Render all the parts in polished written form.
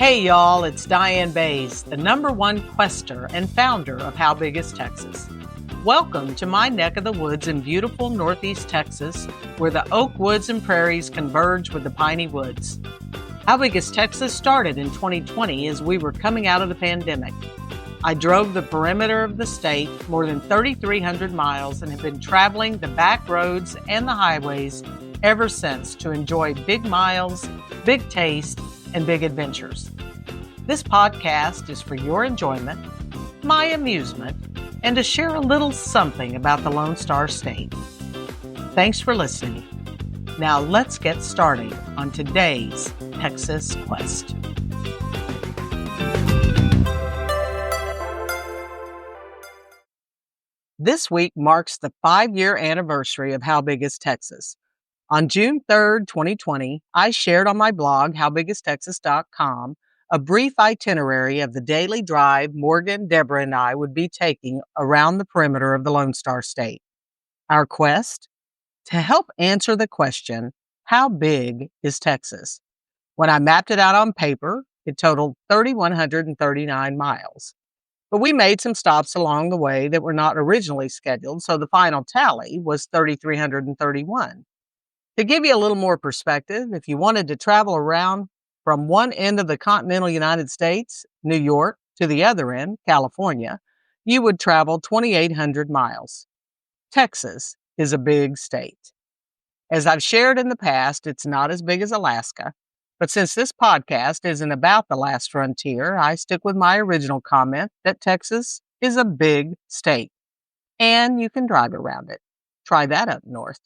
Hey y'all, it's Diann Bayes, the #1 quester and founder of How Big is Texas? Welcome to my neck of the woods in beautiful Northeast Texas, where the oak woods and prairies converge with the piney woods. How Big is Texas started in 2020 as we were coming out of the pandemic. I drove the perimeter of the state more than 3,300 miles and have been traveling the back roads and the highways ever since to enjoy big miles, big taste, and big adventures. This podcast is for your enjoyment, my amusement, and to share a little something about the Lone Star State. Thanks for listening. Now let's get started on today's Texas Quest. This week marks the 5-year anniversary of How Big is Texas? On June 3rd, 2020, I shared on my blog, howbigistexas.com, a brief itinerary of the daily drive Morgan, Deborah, and I would be taking around the perimeter of the Lone Star State. Our quest? To help answer the question, how big is Texas? When I mapped it out on paper, it totaled 3,139 miles. But we made some stops along the way that were not originally scheduled, so the final tally was 3,331. To give you a little more perspective, if you wanted to travel around from one end of the continental United States, New York, to the other end, California, you would travel 2,800 miles. Texas is a big state. As I've shared in the past, it's not as big as Alaska, but since this podcast isn't about the last frontier, I stick with my original comment that Texas is a big state, and you can drive around it. Try that up north.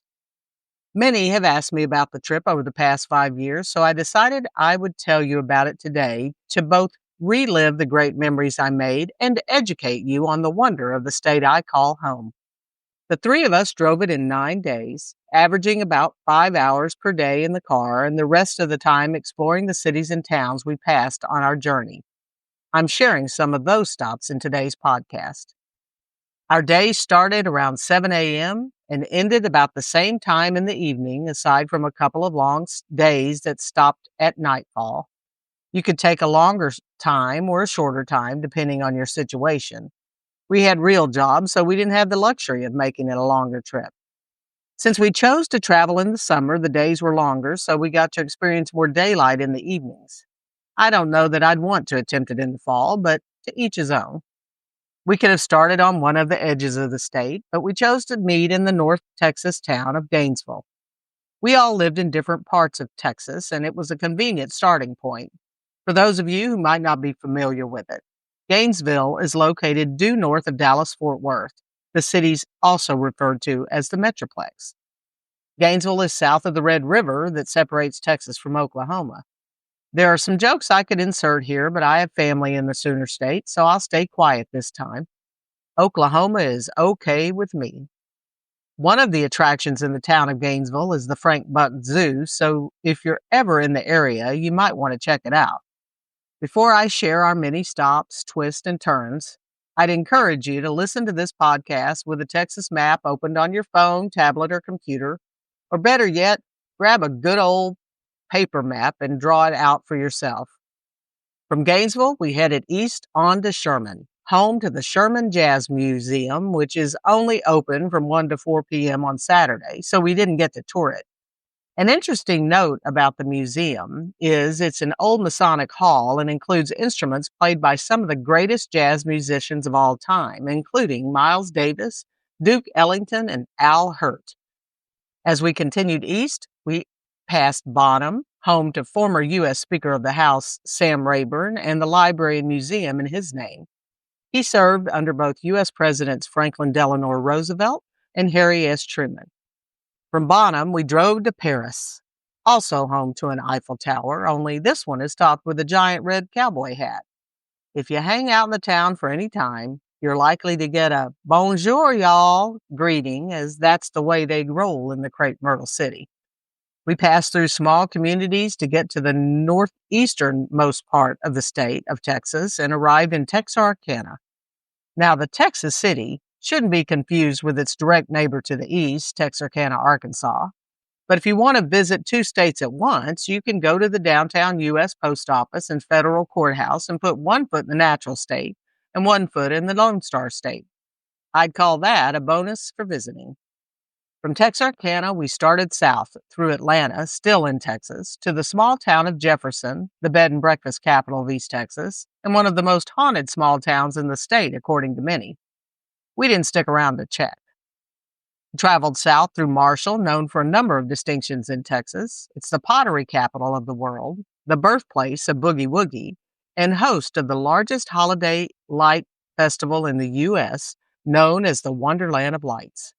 Many have asked me about the trip over the past 5 years, so I decided I would tell you about it today to both relive the great memories I made and to educate you on the wonder of the state I call home. The three of us drove it in 9 days, averaging about 5 hours per day in the car and the rest of the time exploring the cities and towns we passed on our journey. I'm sharing some of those stops in today's podcast. Our day started around 7 a.m. and ended about the same time in the evening, aside from a couple of long days that stopped at nightfall. You could take a longer time or a shorter time, depending on your situation. We had real jobs, so we didn't have the luxury of making it a longer trip. Since we chose to travel in the summer, the days were longer, so we got to experience more daylight in the evenings. I don't know that I'd want to attempt it in the fall, but to each his own. We could have started on one of the edges of the state, but we chose to meet in the North Texas town of Gainesville. We all lived in different parts of Texas, and it was a convenient starting point. For those of you who might not be familiar with it, Gainesville is located due north of Dallas-Fort Worth. The city's also referred to as the Metroplex. Gainesville is south of the Red River that separates Texas from Oklahoma. There are some jokes I could insert here, but I have family in the Sooner State, so I'll stay quiet this time. Oklahoma is okay with me. One of the attractions in the town of Gainesville is the Frank Buck Zoo, so if you're ever in the area, you might want to check it out. Before I share our many stops, twists, and turns, I'd encourage you to listen to this podcast with a Texas map opened on your phone, tablet, or computer, or better yet, grab a good old paper map and draw it out for yourself. From Gainesville, we headed east on to Sherman, home to the Sherman Jazz Museum, which is only open from 1 to 4 p.m. on Saturday, so we didn't get to tour it. An interesting note about the museum is it's an old Masonic hall and includes instruments played by some of the greatest jazz musicians of all time, including Miles Davis, Duke Ellington, and Al Hirt. As we continued east, we passed Bonham, home to former U.S. Speaker of the House Sam Rayburn, and the library and museum in his name. He served under both U.S. Presidents Franklin Delano Roosevelt and Harry S. Truman. From Bonham, we drove to Paris, also home to an Eiffel Tower, only this one is topped with a giant red cowboy hat. If you hang out in the town for any time, you're likely to get a bonjour, y'all greeting, as that's the way they roll in the Crepe Myrtle City. We passed through small communities to get to the northeasternmost part of the state of Texas and arrived in Texarkana. Now, the Texas city shouldn't be confused with its direct neighbor to the east, Texarkana, Arkansas. But if you want to visit two states at once, you can go to the downtown U.S. Post Office and federal courthouse and put one foot in the natural state and one foot in the Lone Star State. I'd call that a bonus for visiting. From Texarkana, we started south through Atlanta, still in Texas, to the small town of Jefferson, the bed and breakfast capital of East Texas, and one of the most haunted small towns in the state, according to many. We didn't stick around to check. We traveled south through Marshall, known for a number of distinctions in Texas. It's the pottery capital of the world, the birthplace of Boogie Woogie, and host of the largest holiday light festival in the U.S., known as the Wonderland of Lights.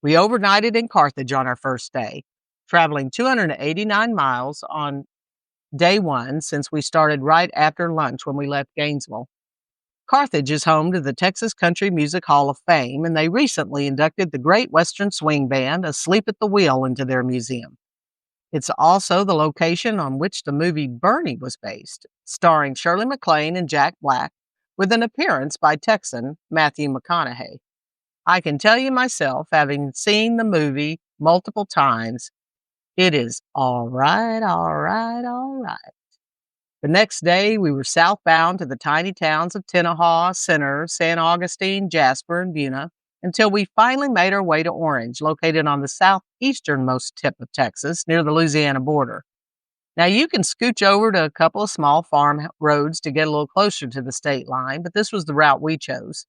We overnighted in Carthage on our first day, traveling 289 miles on day one since we started right after lunch when we left Gainesville. Carthage is home to the Texas Country Music Hall of Fame, and they recently inducted the great Western swing band Asleep at the Wheel into their museum. It's also the location on which the movie Bernie was based, starring Shirley MacLaine and Jack Black, with an appearance by Texan Matthew McConaughey. I can tell you myself, having seen the movie multiple times, it is all right, all right, all right. The next day, we were southbound to the tiny towns of Tenaha, Center, San Augustine, Jasper, and Buna, until we finally made our way to Orange, located on the southeasternmost tip of Texas, near the Louisiana border. Now, you can scooch over to a couple of small farm roads to get a little closer to the state line, but this was the route we chose.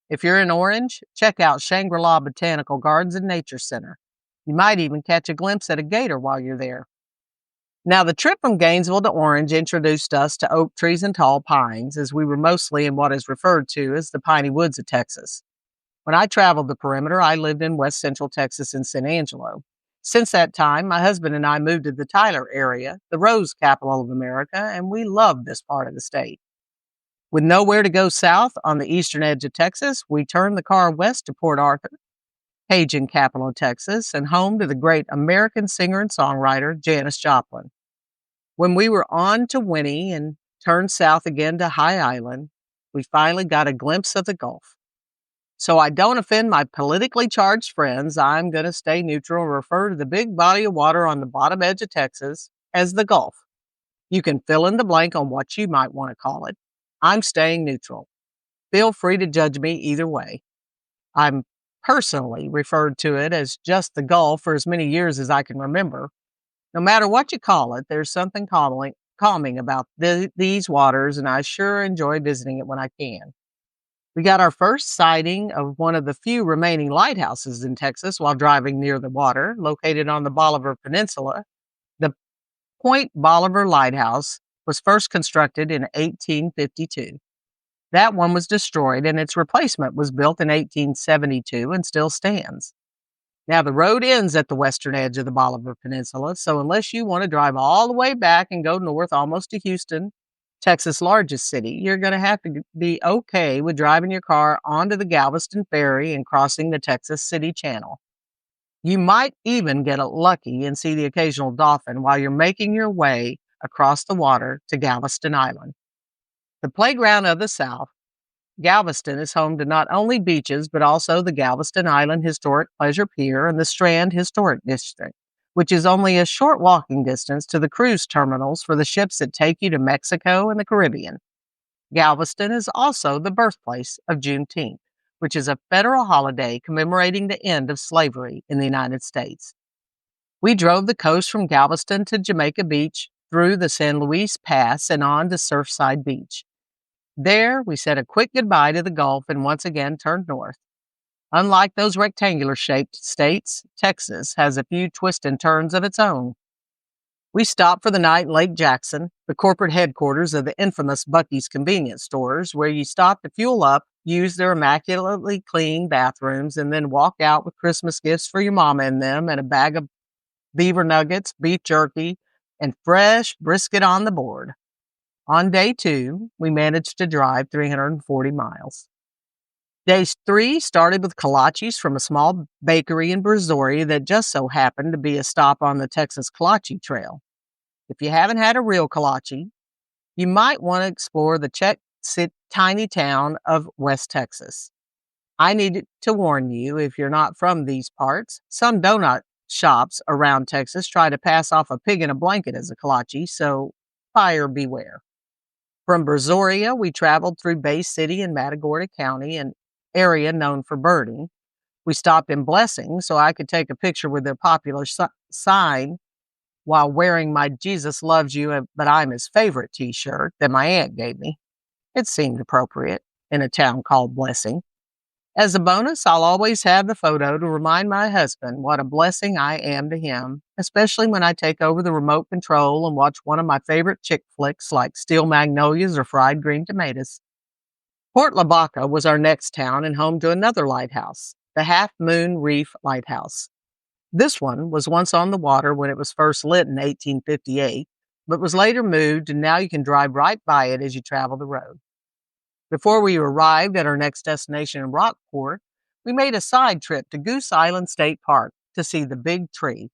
If you're in Orange, check out Shangri-La Botanical Gardens and Nature Center. You might even catch a glimpse at a gator while you're there. Now, the trip from Gainesville to Orange introduced us to oak trees and tall pines, as we were mostly in what is referred to as the piney woods of Texas. When I traveled the perimeter, I lived in west central Texas in San Angelo. Since that time, my husband and I moved to the Tyler area, the rose capital of America, and we loved this part of the state. With nowhere to go south on the eastern edge of Texas, we turned the car west to Port Arthur, Cajun capital of Texas, and home to the great American singer and songwriter Janis Joplin. When we were on to Winnie and turned south again to High Island, we finally got a glimpse of the Gulf. So I don't offend my politically charged friends, I'm going to stay neutral and refer to the big body of water on the bottom edge of Texas as the Gulf. You can fill in the blank on what you might want to call it. I'm staying neutral. Feel free to judge me either way. I'm personally referred to it as just the Gulf for as many years as I can remember. No matter what you call it, there's something calming about these waters, and I sure enjoy visiting it when I can. We got our first sighting of one of the few remaining lighthouses in Texas while driving near the water, located on the Bolivar Peninsula. The Point Bolivar Lighthouse was first constructed in 1852. That one was destroyed, and its replacement was built in 1872 and still stands. Now, the road ends at the western edge of the Bolivar Peninsula, so unless you want to drive all the way back and go north almost to Houston, Texas' largest city, you're going to have to be okay with driving your car onto the Galveston Ferry and crossing the Texas City Channel. You might even get lucky and see the occasional dolphin while you're making your way across the water to Galveston Island. The playground of the South, Galveston is home to not only beaches, but also the Galveston Island Historic Pleasure Pier and the Strand Historic District, which is only a short walking distance to the cruise terminals for the ships that take you to Mexico and the Caribbean. Galveston is also the birthplace of Juneteenth, which is a federal holiday commemorating the end of slavery in the United States. We drove the coast from Galveston to Jamaica Beach, through the San Luis Pass, and on to Surfside Beach. There, we said a quick goodbye to the Gulf and once again turned north. Unlike those rectangular-shaped states, Texas has a few twists and turns of its own. We stopped for the night in Lake Jackson, the corporate headquarters of the infamous Buc-ee's convenience stores, where you stop to fuel up, use their immaculately clean bathrooms, and then walk out with Christmas gifts for your mama in them and a bag of beaver nuggets, beef jerky, and fresh brisket on the board. On day 2, we managed to drive 340 miles. Day 3 started with kolaches from a small bakery in Brazoria that just so happened to be a stop on the Texas Kolache Trail. If you haven't had a real kolache, you might want to explore the tiny town of West Texas. I need to warn you, if you're not from these parts, some donut shops around Texas try to pass off a pig in a blanket as a kolache, so buyer beware. From Brazoria, we traveled through Bay City and Matagorda County, an area known for birding. We stopped in Blessing so I could take a picture with their popular sign while wearing my Jesus Loves You, but I'm His Favorite t-shirt that my aunt gave me. It seemed appropriate in a town called Blessing. As a bonus, I'll always have the photo to remind my husband what a blessing I am to him, especially when I take over the remote control and watch one of my favorite chick flicks like Steel Magnolias or Fried Green Tomatoes. Port Lavaca was our next town and home to another lighthouse, the Half Moon Reef Lighthouse. This one was once on the water when it was first lit in 1858, but was later moved, and now you can drive right by it as you travel the road. Before we arrived at our next destination in Rockport, we made a side trip to Goose Island State Park to see the big tree.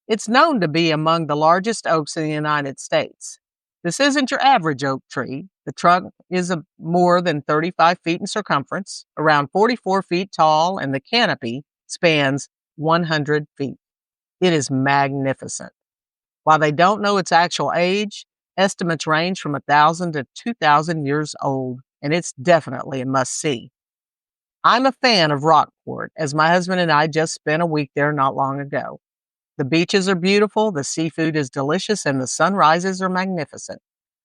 It's known to be among the largest oaks in the United States. This isn't your average oak tree. The trunk is more than 35 feet in circumference, around 44 feet tall, and the canopy spans 100 feet. It is magnificent. While they don't know its actual age, estimates range from 1,000 to 2,000 years old, and it's definitely a must-see. I'm a fan of Rockport, as my husband and I just spent a week there not long ago. The beaches are beautiful, the seafood is delicious, and the sunrises are magnificent.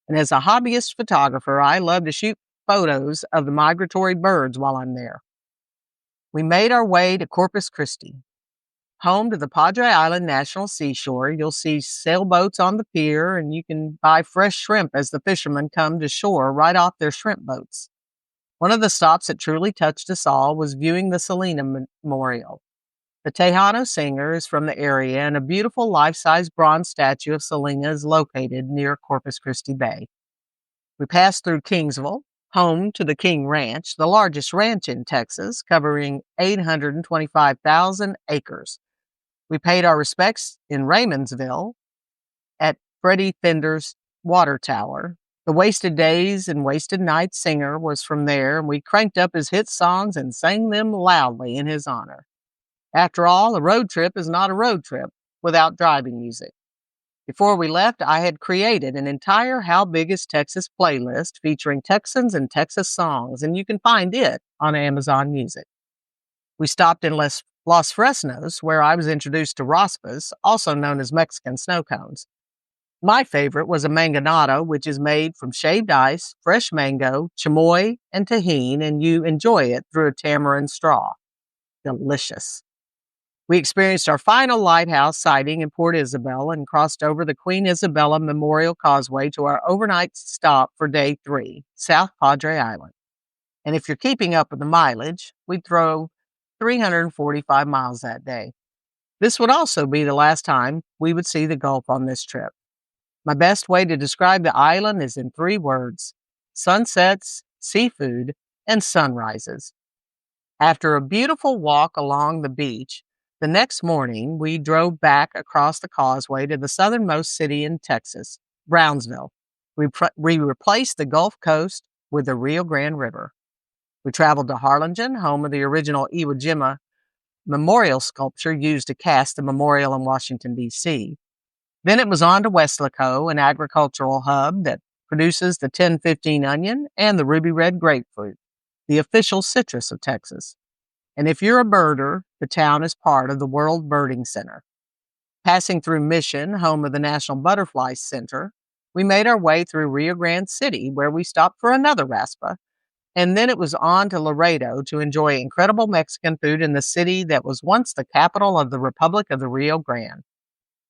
And as a hobbyist photographer, I love to shoot photos of the migratory birds while I'm there. We made our way to Corpus Christi, home to the Padre Island National Seashore. You'll see sailboats on the pier, and you can buy fresh shrimp as the fishermen come to shore right off their shrimp boats. One of the stops that truly touched us all was viewing the Selena Memorial. The Tejano singer is from the area, and a beautiful life-size bronze statue of Selena is located near Corpus Christi Bay. We passed through Kingsville, home to the King Ranch, the largest ranch in Texas, covering 825,000 acres. We paid our respects in Raymondsville at Freddie Fender's Water Tower. The Wasted Days and Wasted Nights singer was from there, and we cranked up his hit songs and sang them loudly in his honor. After all, a road trip is not a road trip without driving music. Before we left, I had created an entire How Big is Texas playlist featuring Texans and Texas songs, and you can find it on Amazon Music. We stopped in Los Fresnos, where I was introduced to raspas, also known as Mexican snow cones. My favorite was a mangonado, which is made from shaved ice, fresh mango, chamoy, and tajin, and you enjoy it through a tamarind straw. Delicious. We experienced our final lighthouse sighting in Port Isabel and crossed over the Queen Isabella Memorial Causeway to our overnight stop for day 3, South Padre Island. And if you're keeping up with the mileage, we drove 345 miles that day. This would also be the last time we would see the Gulf on this trip. My best way to describe the island is in 3 words: sunsets, seafood, and sunrises. After a beautiful walk along the beach, the next morning we drove back across the causeway to the southernmost city in Texas, Brownsville. We replaced the Gulf Coast with the Rio Grande River. We traveled to Harlingen, home of the original Iwo Jima memorial sculpture used to cast the memorial in Washington, D.C. Then it was on to Weslaco, an agricultural hub that produces the 1015 onion and the ruby red grapefruit, the official citrus of Texas. And if you're a birder, the town is part of the World Birding Center. Passing through Mission, home of the National Butterfly Center, we made our way through Rio Grande City, where we stopped for another raspa, and then it was on to Laredo to enjoy incredible Mexican food in the city that was once the capital of the Republic of the Rio Grande.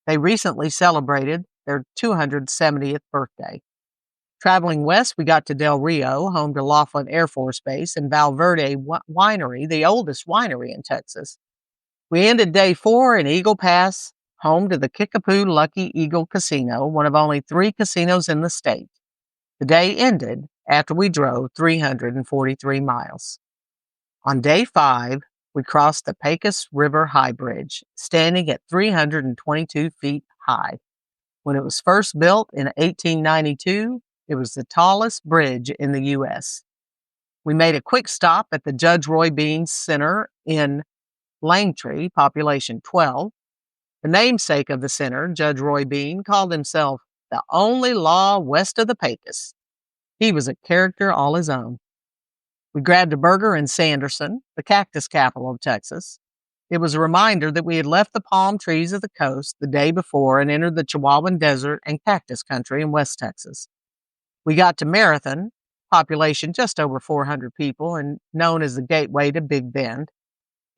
They recently celebrated their 270th birthday. Traveling west, we got to Del Rio, home to Laughlin Air Force Base, and Valverde Winery, the oldest winery in Texas. We ended day 4 in Eagle Pass, home to the Kickapoo Lucky Eagle Casino, one of only 3 casinos in the state. The day ended after we drove 343 miles. On day 5, we crossed the Pecos River High Bridge, standing at 322 feet high. When it was first built in 1892, it was the tallest bridge in the U.S. We made a quick stop at the Judge Roy Bean Center in Langtree, population 12. The namesake of the center, Judge Roy Bean, called himself the only law west of the Pecos. He was a character all his own. We grabbed a burger in Sanderson, the cactus capital of Texas. It was a reminder that we had left the palm trees of the coast the day before and entered the Chihuahuan Desert and cactus country in West Texas. We got to Marathon, population just over 400 people and known as the gateway to Big Bend.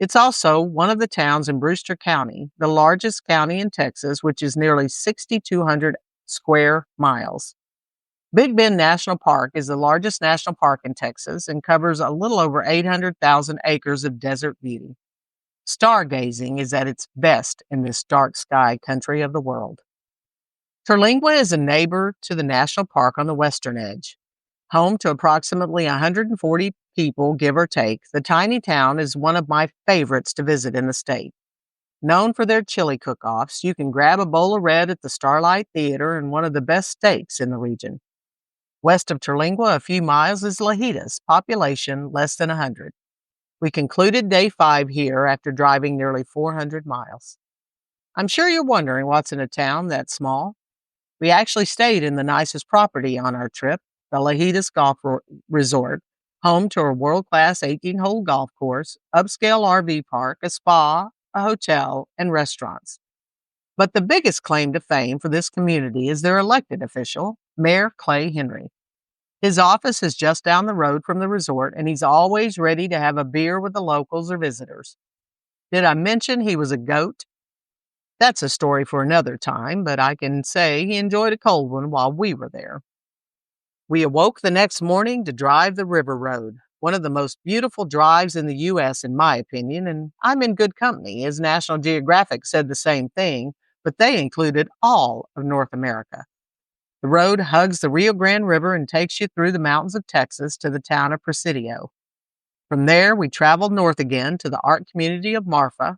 It's also one of the towns in Brewster County, the largest county in Texas, which is nearly 6,200 square miles. Big Bend National Park is the largest national park in Texas and covers a little over 800,000 acres of desert beauty. Stargazing is at its best in this dark sky country of the world. Terlingua is a neighbor to the national park on the western edge. Home to approximately 140 people, give or take, the tiny town is one of my favorites to visit in the state. Known for their chili cook-offs, you can grab a bowl of red at the Starlight Theater and one of the best steaks in the region. West of Terlingua, a few miles, is Lajitas, population less than 100. We concluded day 5 here after driving nearly 400 miles. I'm sure you're wondering what's in a town that small. We actually stayed in the nicest property on our trip, the Lajitas Golf Resort, home to a world-class 18-hole golf course, upscale RV park, a spa, a hotel, and restaurants. But the biggest claim to fame for this community is their elected official, Mayor Clay Henry. His office is just down the road from the resort, and he's always ready to have a beer with the locals or visitors. Did I mention he was a goat? That's a story for another time, but I can say he enjoyed a cold one while we were there. We awoke the next morning to drive the River Road, one of the most beautiful drives in the U.S. in my opinion, and I'm in good company, as National Geographic said the same thing, but they included all of North America. The road hugs the Rio Grande River and takes you through the mountains of Texas to the town of Presidio. From there, we traveled north again to the art community of Marfa,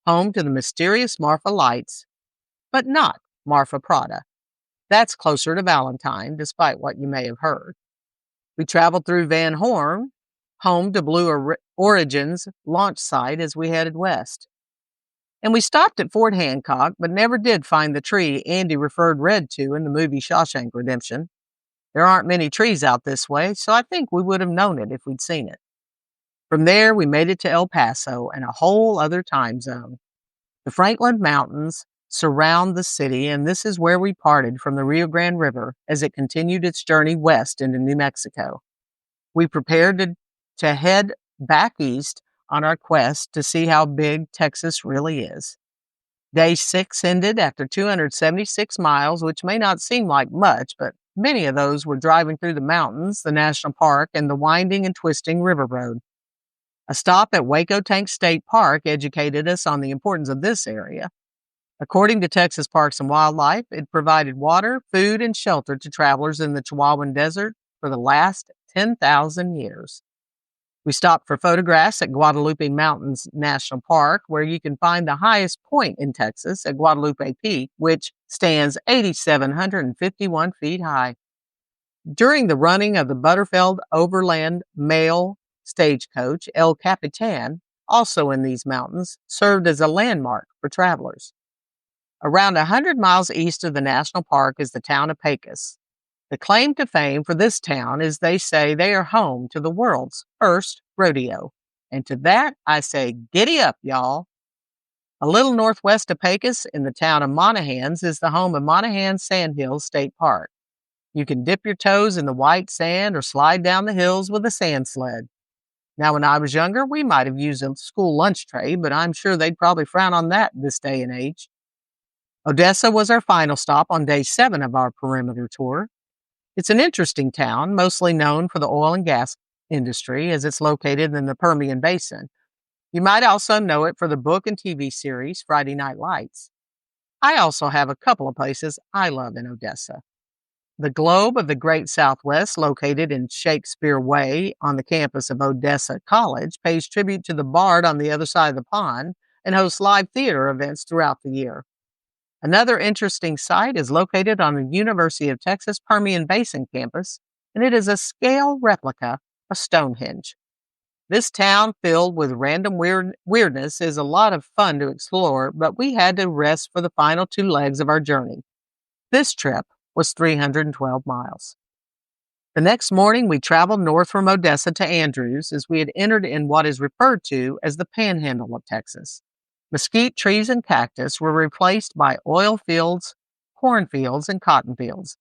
home to the mysterious Marfa Lights, but not Marfa Prada. That's closer to Valentine, despite what you may have heard. We traveled through Van Horn, home to Blue Origin's launch site as we headed west. And we stopped at Fort Hancock, but never did find the tree Andy referred Red to in the movie Shawshank Redemption. There aren't many trees out this way, so I think we would have known it if we'd seen it. From there, we made it to El Paso and a whole other time zone. The Franklin Mountains surround the city, and this is where we parted from the Rio Grande River as it continued its journey west into New Mexico. We prepared to head back east on our quest to see how big Texas really is. Day 6 ended after 276 miles, which may not seem like much, but many of those were driving through the mountains, the national park, and the winding and twisting river road. A stop at Waco Tank State Park educated us on the importance of this area. According to Texas Parks and Wildlife, it provided water, food, and shelter to travelers in the Chihuahuan Desert for the last 10,000 years. We stopped for photographs at Guadalupe Mountains National Park, where you can find the highest point in Texas at Guadalupe Peak, which stands 8,751 feet high. During the running of the Butterfield Overland Mail Stagecoach, El Capitan, also in these mountains, served as a landmark for travelers. Around 100 miles east of the national park is the town of Pecos. The claim to fame for this town is they say they are home to the world's first rodeo. And to that, I say, giddy up, y'all. A little northwest of Pecos, in the town of Monahans, is the home of Monahan Sandhills State Park. You can dip your toes in the white sand or slide down the hills with a sand sled. Now, when I was younger, we might have used a school lunch tray, but I'm sure they'd probably frown on that this day and age. Odessa was our final stop on day 7 of our perimeter tour. It's an interesting town, mostly known for the oil and gas industry, as it's located in the Permian Basin. You might also know it for the book and TV series Friday Night Lights. I also have a couple of places I love in Odessa. The Globe of the Great Southwest, located in Shakespeare Way on the campus of Odessa College, pays tribute to the Bard on the other side of the pond and hosts live theater events throughout the year. Another interesting site is located on the University of Texas Permian Basin campus, and it is a scale replica of Stonehenge. This town filled with random weirdness is a lot of fun to explore, but we had to rest for the final two legs of our journey. This trip was 312 miles. The next morning, we traveled north from Odessa to Andrews as we had entered in what is referred to as the panhandle of Texas. Mesquite trees and cactus were replaced by oil fields, cornfields, and cotton fields.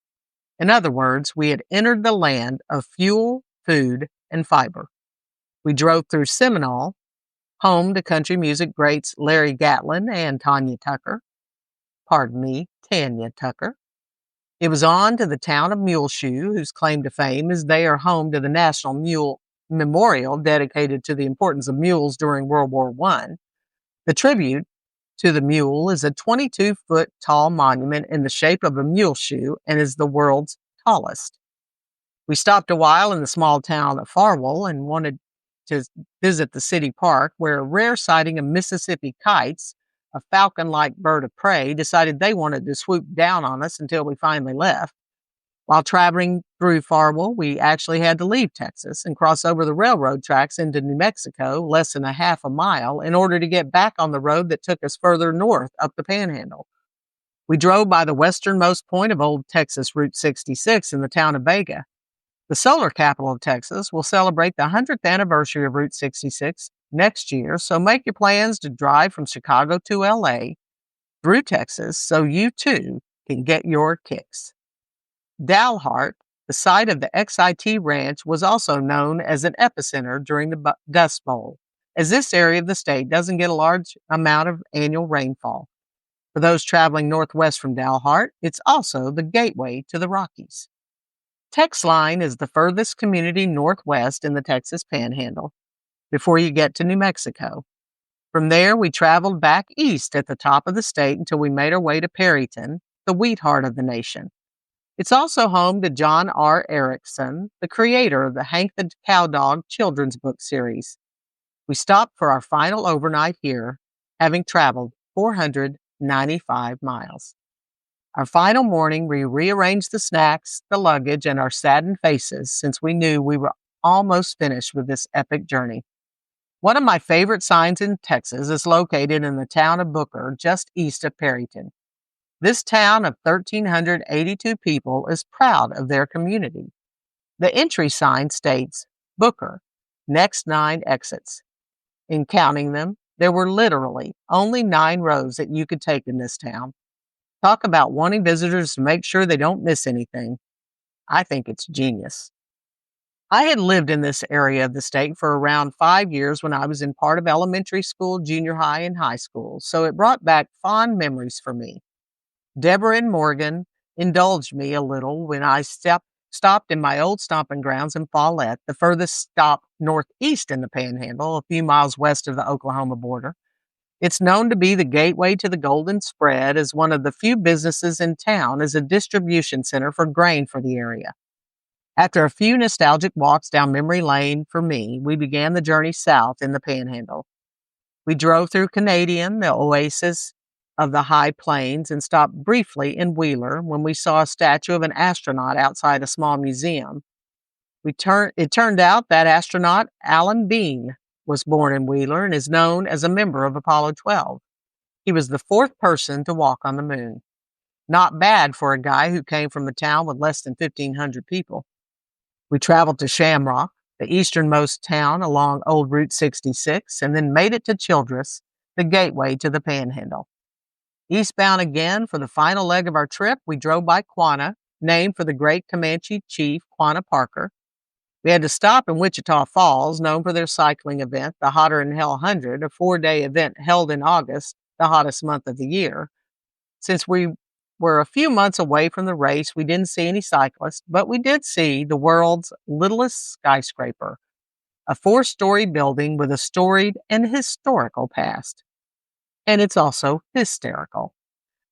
In other words, we had entered the land of fuel, food, and fiber. We drove through Seminole, home to country music greats Larry Gatlin and Tanya Tucker. Pardon me, Tanya Tucker. It was on to the town of Muleshoe, whose claim to fame is they are home to the National Mule Memorial dedicated to the importance of mules during World War I. The tribute to the mule is a 22-foot tall monument in the shape of a muleshoe and is the world's tallest. We stopped a while in the small town of Farwell and wanted to visit the city park, where a rare sighting of Mississippi kites, a falcon-like bird of prey, decided they wanted to swoop down on us until we finally left. While traveling through Farwell, we actually had to leave Texas and cross over the railroad tracks into New Mexico, less than a half a mile, in order to get back on the road that took us further north up the Panhandle. We drove by the westernmost point of Old Texas Route 66 in the town of Vega. The solar capital of Texas will celebrate the 100th anniversary of Route 66 next year, so make your plans to drive from Chicago to LA through Texas so you too can get your kicks. Dalhart, the site of the XIT Ranch, was also known as an epicenter during the Dust Bowl, as this area of the state doesn't get a large amount of annual rainfall. For those traveling northwest from Dalhart, it's also the gateway to the Rockies. Texline is the furthest community northwest in the Texas Panhandle before you get to New Mexico. From there, we traveled back east at the top of the state until we made our way to Perryton, the wheat heart of the nation. It's also home to John R. Erickson, the creator of the Hank the Cowdog children's book series. We stopped for our final overnight here, having traveled 495 miles. Our final morning, we rearranged the snacks, the luggage, and our saddened faces since we knew we were almost finished with this epic journey. One of my favorite signs in Texas is located in the town of Booker, just east of Perryton. This town of 1,382 people is proud of their community. The entry sign states, Booker, next 9 exits. In counting them, there were literally only 9 roads that you could take in this town. Talk about wanting visitors to make sure they don't miss anything. I think it's genius. I had lived in this area of the state for around 5 years when I was in part of elementary school, junior high, and high school, so it brought back fond memories for me. Deborah and Morgan indulged me a little when I stopped in my old stomping grounds in Follett, the furthest stop northeast in the Panhandle, a few miles west of the Oklahoma border. It's known to be the gateway to the Golden Spread, as one of the few businesses in town is a distribution center for grain for the area. After a few nostalgic walks down memory lane for me, we began the journey south in the Panhandle. We drove through Canadian, the oasis of the high plains, and stopped briefly in Wheeler when we saw a statue of an astronaut outside a small museum. It turned out that astronaut Alan Bean was born in Wheeler and is known as a member of Apollo 12. He was the 4th person to walk on the moon. Not bad for a guy who came from a town with less than 1,500 people. We traveled to Shamrock, the easternmost town along Old Route 66, and then made it to Childress, the gateway to the Panhandle. Eastbound again for the final leg of our trip, we drove by Quanah, named for the great Comanche chief Quanah Parker. We had to stop in Wichita Falls, known for their cycling event, the Hotter Than Hell 100, a 4-day event held in August, the hottest month of the year. Since we were a few months away from the race, we didn't see any cyclists, but we did see the world's littlest skyscraper, a 4-story building with a storied and historical past. And it's also hysterical.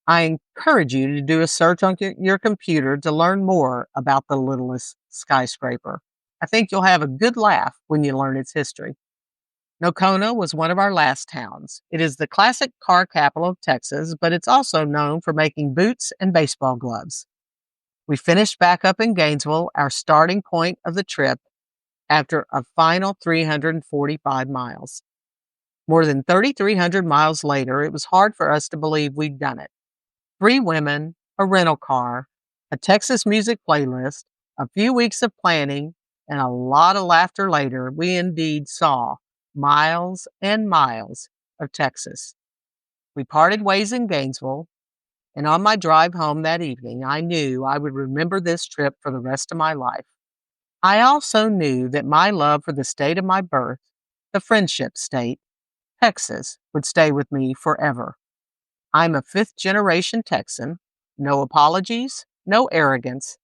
I encourage you to do a search on your computer to learn more about the littlest skyscraper. I think you'll have a good laugh when you learn its history. Nocona was one of our last towns. It is the classic car capital of Texas, but it's also known for making boots and baseball gloves. We finished back up in Gainesville, our starting point of the trip, after a final 345 miles. More than 3,300 miles later, it was hard for us to believe we'd done it. 3 women, a rental car, a Texas music playlist, a few weeks of planning, and a lot of laughter later, we indeed saw miles and miles of Texas. We parted ways in Gainesville, and on my drive home that evening, I knew I would remember this trip for the rest of my life. I also knew that my love for the state of my birth, the friendship state, Texas, would stay with me forever. I'm a fifth-generation Texan. No apologies, no arrogance.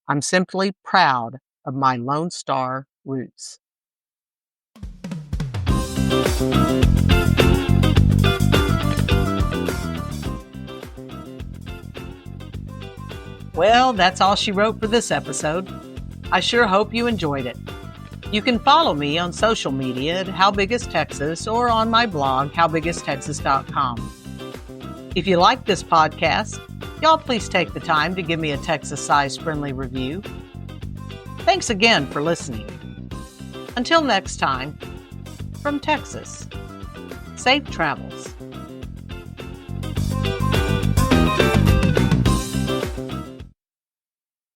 I'm simply proud of my Lone Star roots. Well, that's all she wrote for this episode. I sure hope you enjoyed it. You can follow me on social media at How Big Is Texas or on my blog, howbigistexas.com. If you like this podcast, y'all please take the time to give me a Texas-sized friendly review. Thanks again for listening. Until next time, from Texas, safe travels.